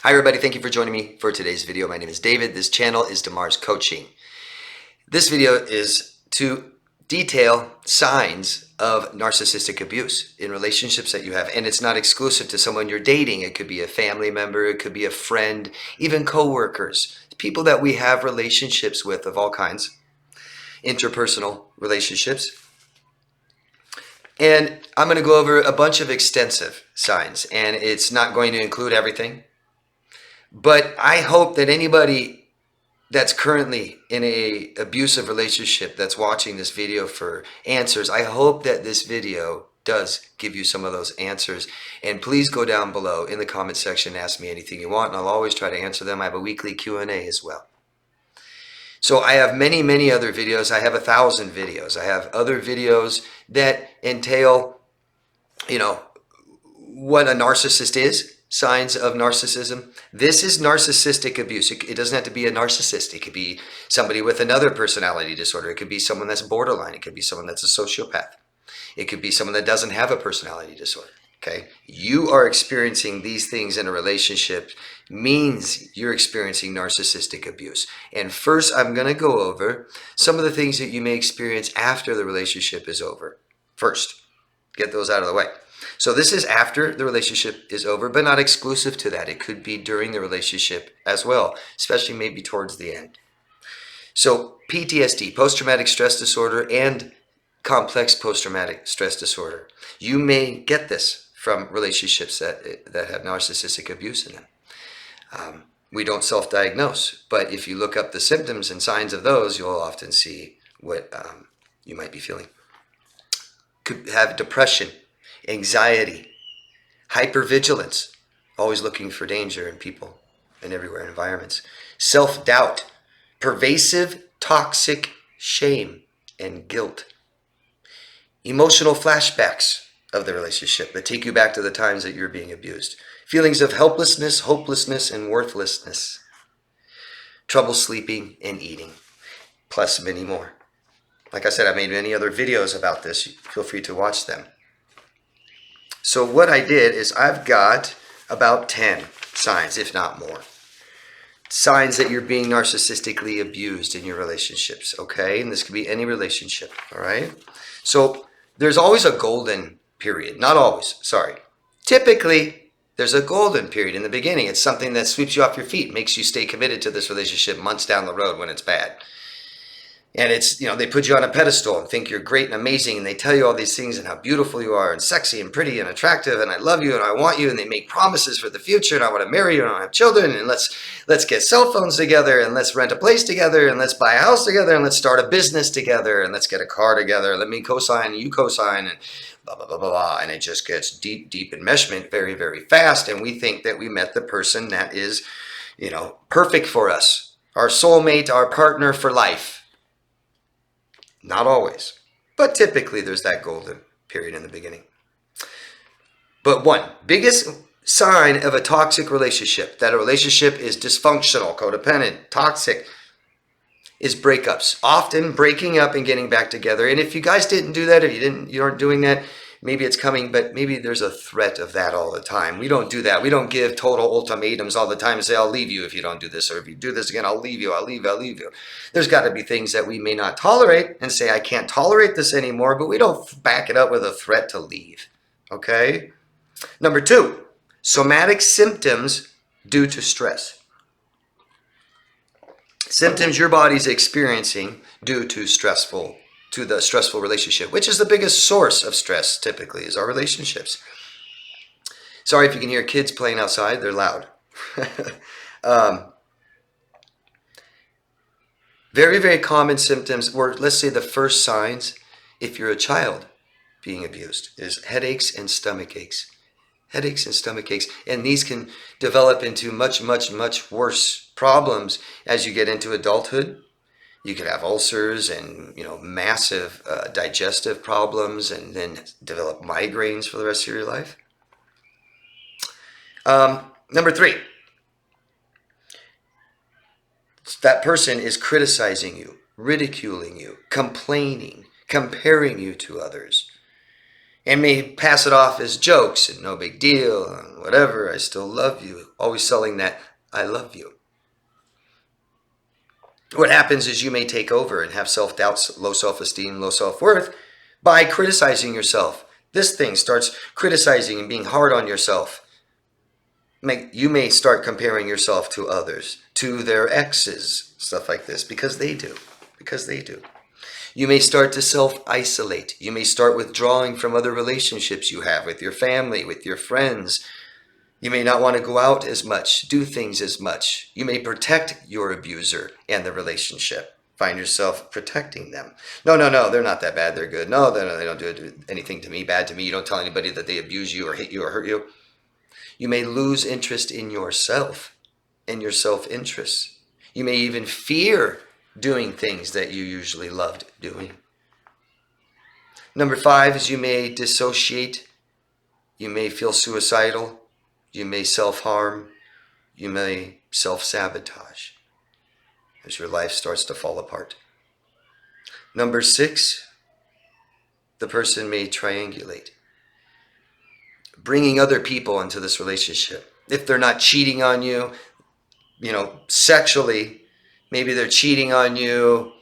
Hi everybody, thank you for joining me for today's video. My name is David. This channel is DeMars Coaching. This video is to detail signs of narcissistic abuse in relationships that you have. And it's not exclusive to someone you're dating. It could be a family member, it could be a friend, even co-workers, people that we have relationships with of all kinds, interpersonal relationships. And I'm going to go over a bunch of extensive signs, and it's not going to include everything. But I hope that anybody that's currently in a abusive relationship that's watching this video for answers, I hope that this video does give you some of those answers. And please go down below in the comment section and ask me anything you want, and I'll always try to answer them. I have a weekly Q&A as well. So I have many other videos. I have 1,000 videos. I have other videos that entail, what a narcissist is. Signs of narcissism. This is narcissistic abuse. It doesn't have to be a narcissist. It could be somebody with another personality disorder. It could be someone that's borderline. It could be someone that's a sociopath. It could be someone that doesn't have a personality disorder. Okay? You are experiencing these things in a relationship means you're experiencing narcissistic abuse. And first, I'm going to go over some of the things that you may experience after the relationship is over. First, get those out of the way. So this is after the relationship is over, but not exclusive to that. It could be during the relationship as well, especially maybe towards the end. So PTSD, post-traumatic stress disorder, and complex post-traumatic stress disorder. You may get this from relationships that have narcissistic abuse in them. We don't self-diagnose, but if you look up the symptoms and signs of those, you'll often see what you might be feeling. Could have depression, anxiety, hypervigilance, always looking for danger in people and everywhere in environments, self-doubt, pervasive toxic shame and guilt, emotional flashbacks of the relationship that take you back to the times that you're being abused, feelings of helplessness, hopelessness, and worthlessness, trouble sleeping and eating, plus many more. Like I said, I made many other videos about this. Feel free to watch them. So what I did is I've got about 10 signs, if not more. Signs that you're being narcissistically abused in your relationships, okay? And this could be any relationship, all right? So there's always a golden period. Not always, sorry. Typically, there's a golden period in the beginning. It's something that sweeps you off your feet, makes you stay committed to this relationship months down the road when it's bad. And it's, they put you on a pedestal and think you're great and amazing, and they tell you all these things and how beautiful you are and sexy and pretty and attractive, and I love you and I want you, and they make promises for the future, and I want to marry you and I want to have children, and let's get cell phones together, and let's rent a place together, and let's buy a house together, and let's start a business together, and let's get a car together, let me co-sign, you co-sign, and blah, blah, blah, blah, blah. And it just gets deep enmeshment very, very fast, and we think that we met the person that is, perfect for us, our soulmate, our partner for life. Not always, but typically there's that golden period in the beginning. But one biggest sign of a toxic relationship, that a relationship is dysfunctional, codependent, toxic, is breakups. Often breaking up and getting back together. And if you guys didn't do that, if you aren't doing that, maybe it's coming, but maybe there's a threat of that all the time. We don't do that. We don't give total ultimatums all the time and say, I'll leave you if you don't do this, or if you do this again, I'll leave you, I'll leave you, I'll leave you. There's got to be things that we may not tolerate and say, I can't tolerate this anymore, but we don't back it up with a threat to leave, okay? Number 2, somatic symptoms due to stress. Symptoms your body's experiencing due to the stressful relationship, which is the biggest source of stress typically, is our relationships. Sorry if you can hear kids playing outside, they're loud. Very common symptoms, or let's say the first signs, if you're a child being abused, is headaches and stomach aches. Headaches and stomach aches. And these can develop into much worse problems as you get into adulthood. You could have ulcers and, massive digestive problems, and then develop migraines for the rest of your life. Number 3, that person is criticizing you, ridiculing you, complaining, comparing you to others. and may pass it off as jokes and no big deal, and whatever, I still love you. Always selling that I love you. What happens is you may take over and have self-doubts, low self-esteem, low self-worth by criticizing yourself. This thing starts criticizing and being hard on yourself. You may start comparing yourself to others, to their exes, stuff like this, because they do. Because they do. You may start to self-isolate. You may start withdrawing from other relationships you have with your family, with your friends. You may not want to go out as much, do things as much. You may protect your abuser and the relationship. Find yourself protecting them. No, they're not that bad. They're good. No, they don't do anything to me, bad to me. You don't tell anybody that they abuse you or hit you or hurt you. You may lose interest in yourself and your self-interest. You may even fear doing things that you usually loved doing. Number 5 is you may dissociate. You may feel suicidal. You may self-harm. You may self-sabotage as your life starts to fall apart. Number 6, the person may triangulate, bringing other people into this relationship. If they're not cheating on you, sexually, maybe they're cheating on you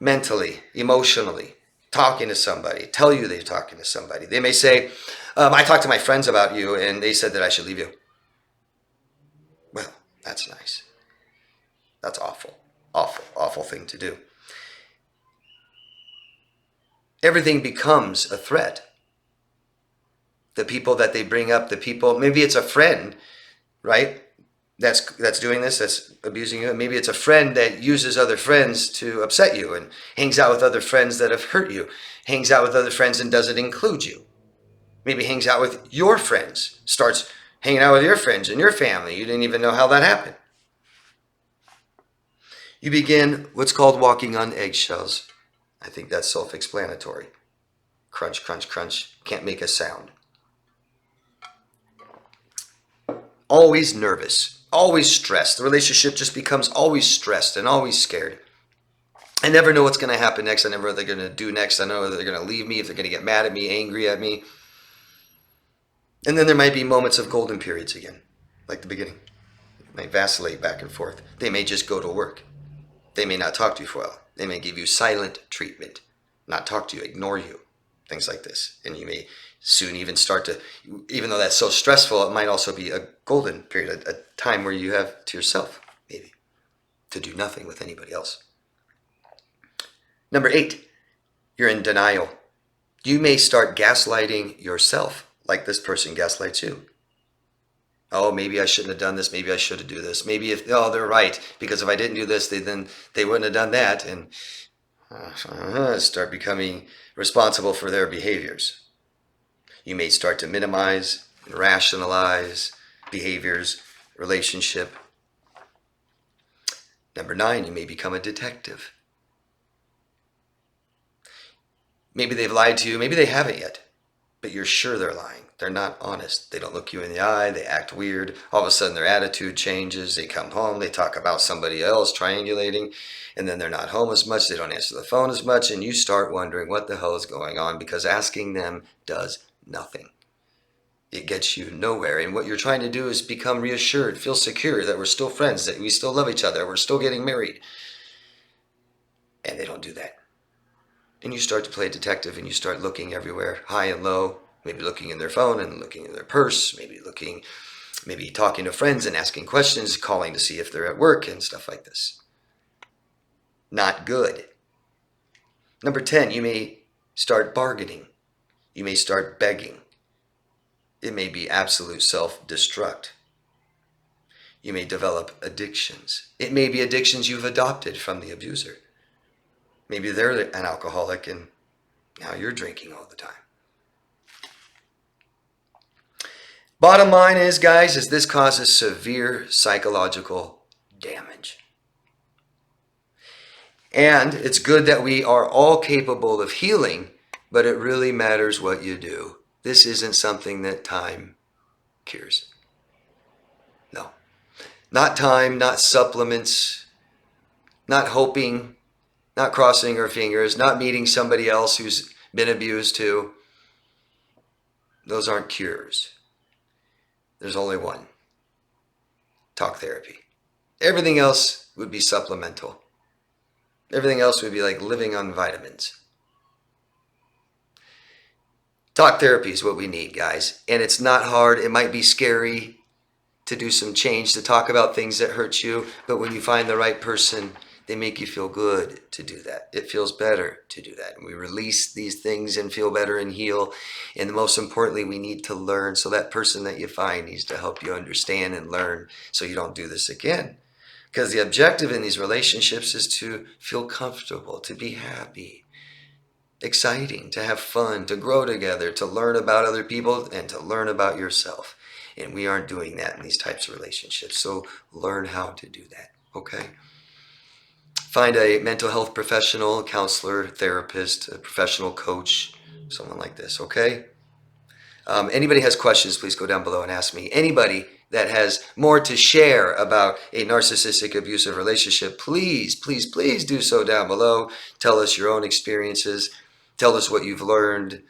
mentally, emotionally, talking to somebody, tell you they're talking to somebody. They may say, I talked to my friends about you and they said that I should leave you. Well, that's nice. That's awful, awful, awful thing to do. Everything becomes a threat. The people that they bring up, maybe it's a friend, right? That's doing this, that's abusing you. Maybe it's a friend that uses other friends to upset you and hangs out with other friends that have hurt you, hangs out with other friends and doesn't include you. Maybe hangs out with your friends, starts hanging out with your friends and your family. You didn't even know how that happened. You begin what's called walking on eggshells. I think that's self-explanatory. Crunch, crunch, crunch. Can't make a sound. Always nervous. Always stressed. The relationship just becomes always stressed and always scared. I never know what's going to happen next. I never know what they're going to do next. I don't know whether they're going to leave me, if they're going to get mad at me, angry at me. And then there might be moments of golden periods again, like the beginning. It might vacillate back and forth. They may just go to work. They may not talk to you for a while. They may give you silent treatment, not talk to you, ignore you, things like this. And you may soon even start to, even though that's so stressful, it might also be a golden period, a time where you have to yourself, maybe, to do nothing with anybody else. Number 8, you're in denial. You may start gaslighting yourself, like this person gaslights you. Oh, maybe I shouldn't have done this. Maybe I should have do this. Maybe they're right, because if I didn't do this, they wouldn't have done that, and start becoming responsible for their behaviors. You may start to minimize and rationalize behaviors, relationship. Number 9, you may become a detective. Maybe they've lied to you. Maybe they haven't yet, but you're sure they're lying. They're not honest. They don't look you in the eye. They act weird. All of a sudden their attitude changes. They come home. They talk about somebody else triangulating, and then they're not home as much. They don't answer the phone as much, and you start wondering what the hell is going on, because asking them does nothing. It gets you nowhere. And what you're trying to do is become reassured, feel secure that we're still friends, that we still love each other, we're still getting married. And they don't do that. And you start to play detective, and you start looking everywhere, high and low, maybe looking in their phone and looking in their purse, maybe talking to friends and asking questions, calling to see if they're at work and stuff like this. Not good. Number 10, you may start bargaining. You may start begging. It may be absolute self-destruct. You may develop addictions. It may be addictions you've adopted from the abuser. Maybe they're an alcoholic and now you're drinking all the time. Bottom line is, guys, this causes severe psychological damage. And it's good that we are all capable of healing, but it really matters what you do. This isn't something that time cures. No. Not time, not supplements, not hoping, not crossing our fingers, not meeting somebody else who's been abused too. Those aren't cures. There's only one. Talk therapy. Everything else would be supplemental. Everything else would be like living on vitamins. Talk therapy is what we need, guys. And it's not hard. It might be scary to do some change, to talk about things that hurt you. But when you find the right person, they make you feel good to do that. It feels better to do that. And we release these things and feel better and heal. And most importantly, we need to learn. So that person that you find needs to help you understand and learn so you don't do this again. Because the objective in these relationships is to feel comfortable, to be happy, exciting, to have fun, to grow together, to learn about other people, and to learn about yourself. And we aren't doing that in these types of relationships. So learn how to do that, okay? Find a mental health professional, counselor, therapist, a professional coach, someone like this, okay? Anybody has questions, please go down below and ask me. Anybody that has more to share about a narcissistic abusive relationship, please, please, please do so down below. Tell us your own experiences. Tell us what you've learned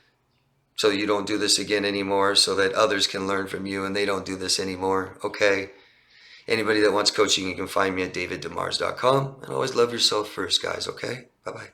so you don't do this again anymore, so that others can learn from you and they don't do this anymore, okay? Anybody that wants coaching, you can find me at daviddemars.com. And always love yourself first, guys, okay? Bye-bye.